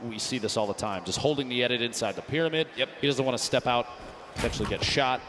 We see this all the time. Just holding the edit inside the pyramid. Yep. He doesn't want to step out, potentially get shot.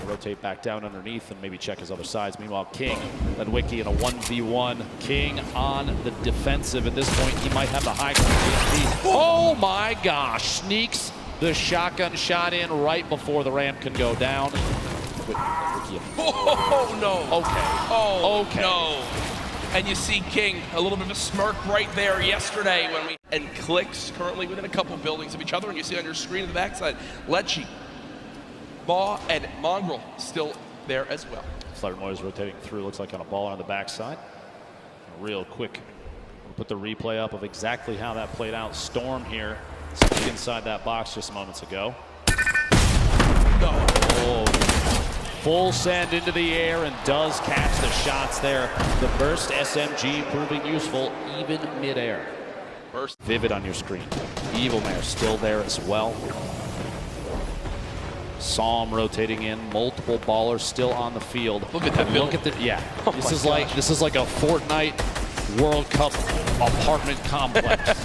Rotate back down underneath and maybe check his other sides. Meanwhile, King, Ledwicki in a 1v1. King on the defensive. At this point, he might have the high ground. Oh my gosh! Sneaks the shotgun shot in right before the ramp can go down. Oh no! Okay. Oh okay. No! And you see King, a little bit of a smirk right there yesterday when we... And Clicks currently within a couple buildings of each other, and you see on your screen on the backside, Lecce, Maw, and Mongrel still there as well. Flarnoy rotating through, looks like on a ball on the backside. Real quick, we'll put the replay up of exactly how that played out. Storm here, stuck inside that box just moments ago. No. Oh. Full send into the air and does catch the shots there. The burst SMG proving useful even midair. Burst. Vivid on your screen. Evilmare still there as well. Psalm rotating in. Multiple ballers still on the field. Look at that. Look at the Oh this is like a Fortnite World Cup apartment complex.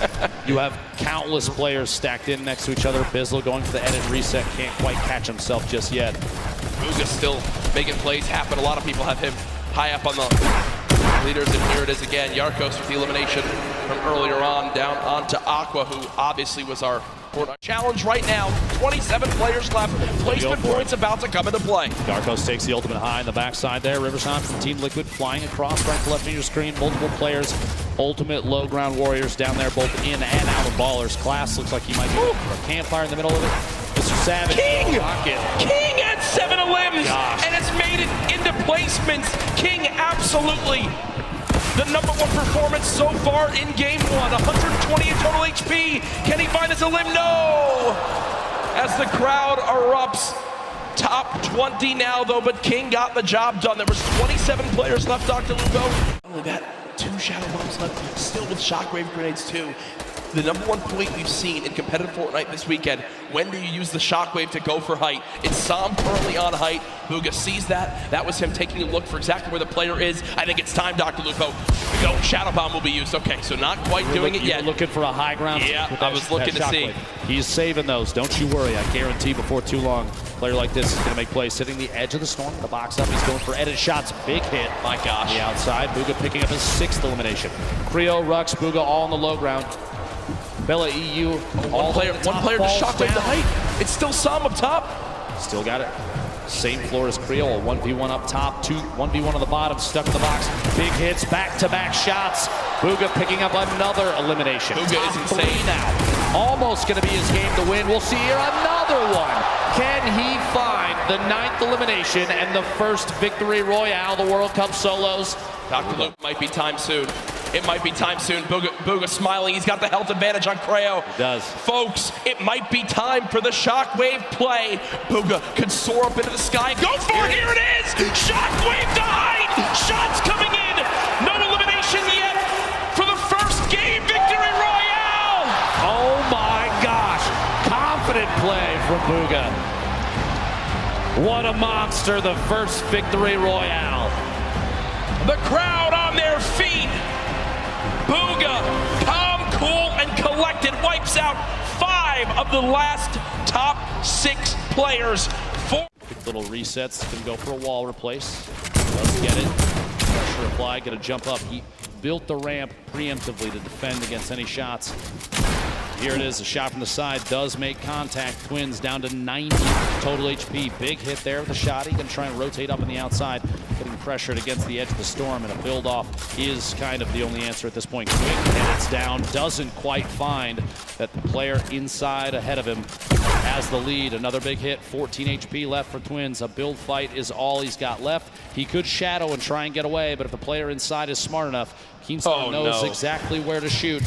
You have countless players stacked in next to each other. Bizzle going for the edit reset, can't quite catch himself just yet. Bugha still making plays happen. A lot of people have him high up on the leaders, and here it is again. Yarkos with the elimination from earlier on, down onto Aqua, who obviously was our challenge right now. 27 players left. Placement points about to come into play. Yarkos takes the ultimate high in the backside there. Rivershot from Team Liquid flying across right to left of your screen. Multiple players. Ultimate low ground warriors down there, both in and out of ballers. Class looks like he might be a campfire in the middle of it. Mr. Savage. King! King at 7 limbs! Gosh. And it's made it into placements. King absolutely the #1 performance so far in game 1. 120 in total HP. Can he find his a limb? No! As the crowd erupts. Top 20 now though, but King got the job done. There was 27 players left, Dr. Lupo. Only that, 2 shadow bombs left, still with shockwave grenades too. The #1 point we've seen in competitive Fortnite this weekend, when do you use the shockwave to go for height? It's Psalm currently on height. Bugha sees that. That was him taking a look for exactly where the player is. I think it's time, Dr. Lupo. Go, Shadow Bomb will be used. Okay, so not quite doing it yet. You're looking for a high ground. Yeah, I was looking to see. He's saving those. Don't you worry. I guarantee before too long, a player like this is going to make plays. Sitting the edge of the storm, the box up. He's going for edit shots. Big hit. My gosh. The outside. Bugha picking up his 6th elimination. Creo, Rux, Bugha all on the low ground. Bella EU. One player to shockwave the height. It's still Psalm up top. Still got it. Same floor as Creo. 1v1 up top. 1v1 on the bottom. Stuck in the box. Big hits. Back-to-back shots. Bugha picking up another elimination. Bugha is insane now. Almost going to be his game to win. We'll see here another one. Can he find the 9th elimination and the first victory royale, the World Cup solos? Dr. Luke, might be time soon. It might be time soon. Bugha smiling. He's got the health advantage on Creo. He does. Folks, it might be time for the shockwave play. Bugha could soar up into the sky. Go for it. Here it is. Shockwave to height. Shots coming in. No elimination yet for the first game victory royale. Oh my gosh. Confident play from Bugha. What a monster. The first victory royale. The crowd on their feet. Bugha, calm, cool, and collected, wipes out 5 of the last top 6 players. Quick little resets, gonna go for a wall replace. Does get it. Pressure applied, gonna jump up. He built the ramp preemptively to defend against any shots. Here it is, a shot from the side, does make contact. Twins down to 90 total HP. Big hit there with the shot. He's gonna try and rotate up on the outside, getting pressured against the edge of the storm, and a build-off is kind of the only answer at this point. Quick, and it's down, doesn't quite find that the player inside ahead of him has the lead. Another big hit, 14 HP left for Twins. A build fight is all he's got left. He could shadow and try and get away, but if the player inside is smart enough, Keemstar knows exactly where to shoot.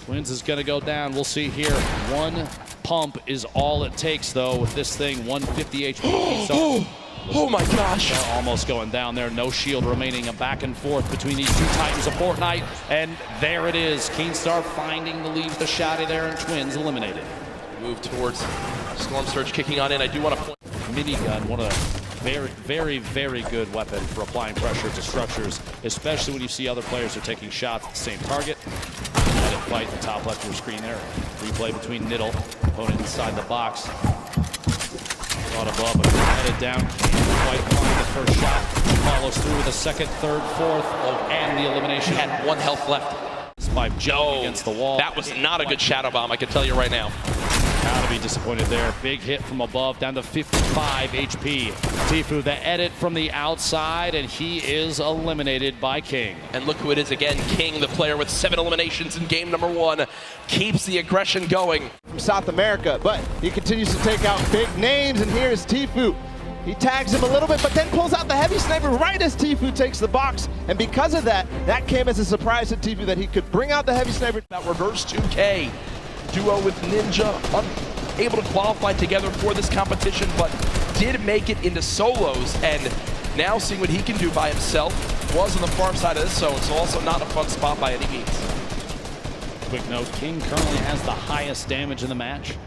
Twins is going to go down. We'll see here. 1 pump is all it takes, though, with this thing. 150 HP. Oh my gosh. They're almost going down there. No shield remaining. A back and forth between these 2 titans of Fortnite. And there it is. Keemstar finding the lead with the shotty there, and Twins eliminated. Move towards Storm Surge kicking on in. I do want to point. Minigun, one of the very good weapon for applying pressure to structures, especially when you see other players are taking shots at the same target. fight in the top left of your screen there. Replay between Niddle, opponent inside the box. Caught above, but headed down. Can't quite find the first shot. Follows through with a second, third, fourth, and the elimination. He had 1 health left. Spike Joe against the wall. That was not a good shadow bomb, I can tell you right now. Gotta be disappointed there. Big hit from above, down to 55 HP. Tfue, the edit from the outside, and he is eliminated by King. And look who it is again. King, the player with 7 eliminations in game number 1, keeps the aggression going. From South America, but he continues to take out big names, and here's Tfue. He tags him a little bit, but then pulls out the heavy sniper right as Tfue takes the box. And because of that, that came as a surprise to Tfue that he could bring out the heavy sniper. That reverse 2K duo with Ninja, unable to qualify together for this competition, but did make it into solos. And now seeing what he can do by himself, was on the farm side of this zone, so also not a fun spot by any means. Quick note, King currently has the highest damage in the match.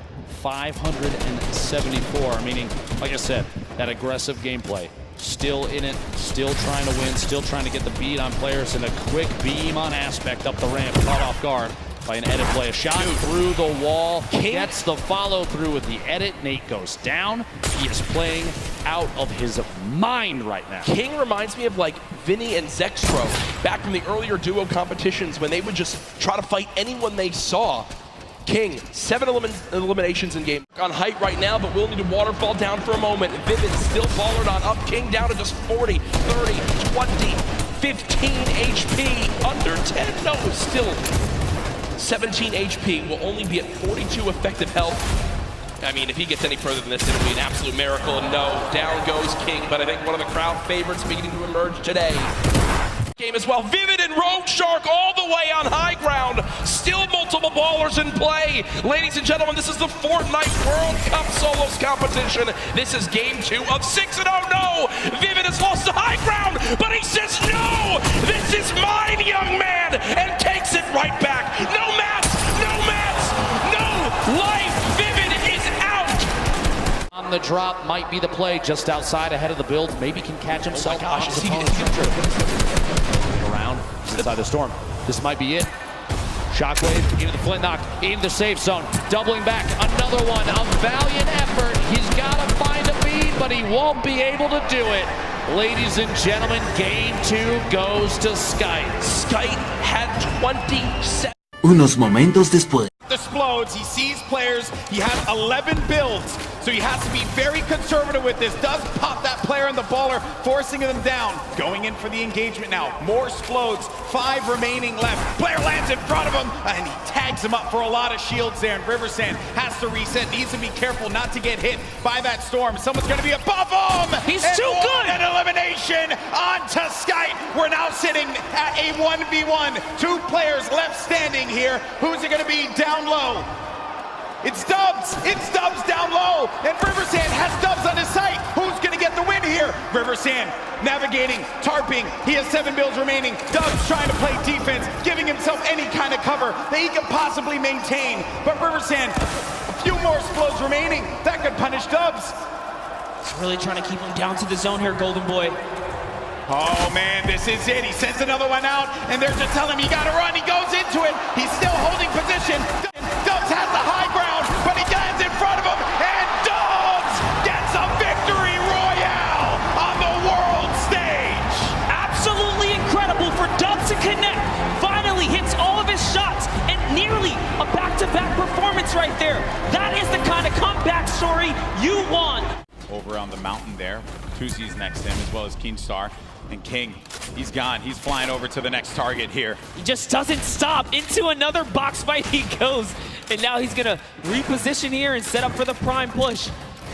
574, meaning, like I said, that aggressive gameplay. Still in it, still trying to win, still trying to get the beat on players, and a quick beam on Aspect up the ramp, caught off guard by an edit play. A shot through the wall, gets the follow through with the edit. Nate goes down. He is playing out of his mind right now. King reminds me of like Vinny and Zextro back from the earlier duo competitions when they would just try to fight anyone they saw. King, 7 eliminations in game. On height right now, but will need to waterfall down for a moment. Vivid still followed on up. King down to just 40, 30, 20, 15 HP, under 10. No, still 17 HP, will only be at 42 effective health. I mean, if he gets any further than this, it'll be an absolute miracle. And no, down goes King, but I think one of the crowd favorites beginning to emerge today. Game as well. Vivid and Rogue Shark all the way on high ground. Still multiple ballers in play. Ladies and gentlemen, this is the Fortnite World Cup Solos competition. This is game 2 of 6, and oh no! Vivid has lost the high ground, but he says no! This is mine, young man! And takes it right back. No mats! No mats! No life! Vivid is out! On the drop might be the play just outside ahead of the build. Maybe can catch himself. Oh my gosh, is he around inside the storm. This might be it. Shockwave into the flint knock, into the safe zone, doubling back, another one, a valiant effort. He's got to find a beat, but he won't be able to do it. Ladies and gentlemen, game 2 goes to Skite. Skite had 27. Unos momentos después. Explodes, he sees players, he has 11 builds, so he has to be very conservative with this. Does pop that player in the baller, forcing them down. Going in for the engagement now. More explodes, 5 remaining left. Player lands in front of him, and he tags him up for a lot of shields there. And Riversand has to reset, needs to be careful not to get hit by that storm. Someone's gonna be above him! He's too good! An elimination onto Skite. We're now sitting at a 1v1. 2 players left standing here. Who's it gonna be down low? It's Dubs! It's Dubs down low! And Riversand has Dubs on his sight! Who's gonna get the win here? Riversand navigating, tarping. He has 7 builds remaining. Dubs trying to play defense, giving himself any kind of cover that he can possibly maintain. But Riversand, a few more explodes remaining. That could punish Dubs. He's really trying to keep him down to the zone here, Golden Boy. Oh man, this is it. He sends another one out, and they're just telling him you gotta run. He goes into it. He's still holding position. Dubs has the high ground, but he lands in front of him, and Dubs gets a victory royale on the world stage. Absolutely incredible for Dubs to connect. Finally hits all of his shots, and nearly a back-to-back performance right there. That is the kind of comeback story you want. Over on the mountain there, Tuzi's next to him, as well as Keenstar. And King, he's gone. He's flying over to the next target here. He just doesn't stop. Into another box fight he goes. And now he's going to reposition here and set up for the prime push.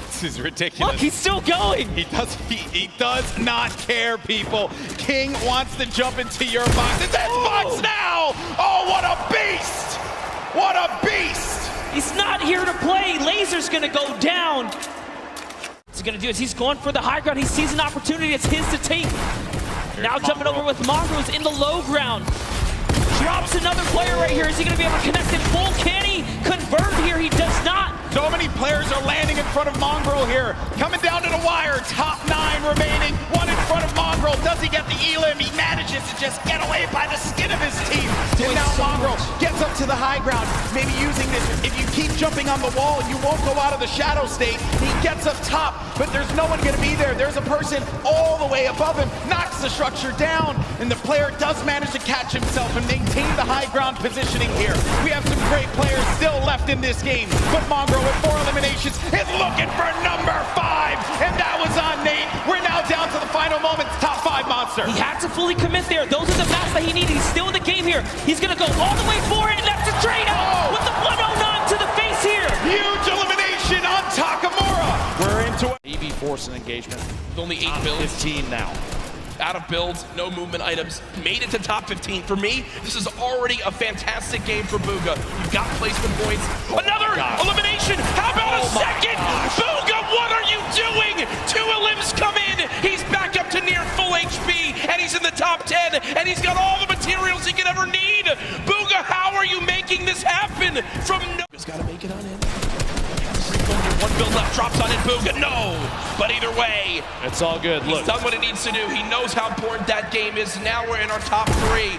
This is ridiculous. Look, he's still going. He does not care, people. King wants to jump into your box. It's his box now! Oh, what a beast! What a beast! He's not here to play. Laser's going to go down. What's he gonna do is he's going for the high ground. He sees an opportunity, it's his to take. Now jumping over with Mongrels in the low ground. Drops another player right here. Is he gonna be able to connect in full? Can he convert here? He does not. So many players are landing in front of Mongrel here. Coming down to the wire, top 9 remaining. 1 in front of Mongrel. Mongrel, does he get the elim? He manages to just get away by the skin of his teeth. And now Mongrel gets up to the high ground, maybe using this. If you keep jumping on the wall, you won't go out of the shadow state. He gets up top, but there's no one going to be there. There's a person all the way above him, knocks the structure down, and the player does manage to catch himself and maintain the high ground positioning here. We have some great players still left in this game, but Mongrel with 4 eliminations is looking for number 5, and that was on Nate. We're now down to the final moments. Top 5 monster. He had to fully commit there. Those are the maps that he needed. He's still in the game here. He's going to go all the way for it, and that's a trade out with the 109 to the face here. Huge elimination on Takamura. We're into it. EV force and engagement. With only 8 builds. 15 now. Out of builds, no movement items, made it to top 15. For me, this is already a fantastic game for Bugha. You've got placement points. Another elimination. How about a second? Bugha, what are you doing? 2 elims come in. He's back up to near full HP, and he's in the top 10, and he's got all the materials he could ever need. Bugha, how are you making this happen? From no... He's got to make it on in. 1 build left, drops on in Bugha. No, but either way, it's all good. He's Look, done what he needs to do. He knows how important that game is. Now we're in our top 3.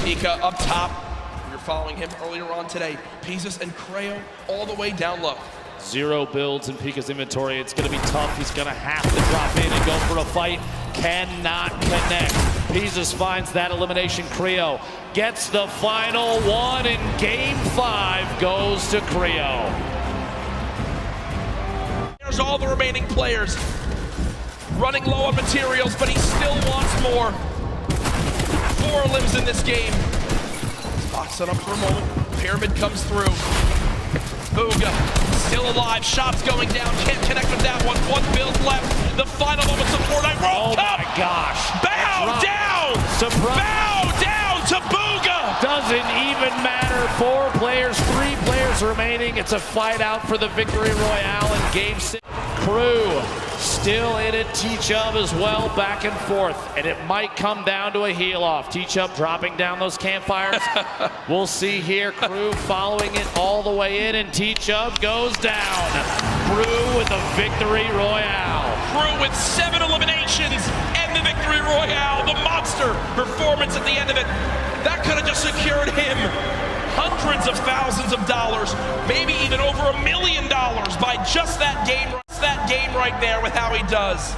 Pika up top. We were following him earlier on today. Peasus and Creo all the way down low. 0 builds in Pika's inventory. It's going to be tough. He's going to have to drop in and go for a fight. Cannot connect. Peasus finds that elimination. Creo gets the final one in game 5. Goes to Creo. There's all the remaining players running low on materials, but he still wants more. 4 limbs in this game. Box it up for a moment. Pyramid comes through. Bugha still alive. Shots going down. Can't connect with that one. 1 build left. The final moments of Fortnite World Cup. Oh my gosh. Bow down. Surprise. Bow down to Bugha. Doesn't even matter. 4 players, 3 players remaining. It's a fight out for the victory royale in game 6. Crew still in it. T-Chubb as well, back and forth. And it might come down to a heel off. T-Chubb dropping down those campfires. We'll see here. Crew following it all the way in, and T-Chubb goes down. Crew with the victory royale. Crew with 7 eliminations and the victory royale. The monster performance at the end of it. That could have just secured him hundreds of thousands of dollars, maybe even over $1 million by just that game right there with how he does.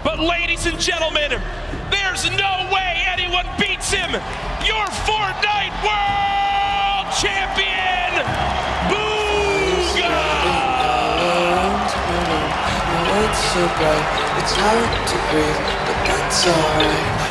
But ladies and gentlemen, there's no way anyone beats him. Your Fortnite World Champion, Bugha! It's so bright, it's hard to breathe, but that's alright.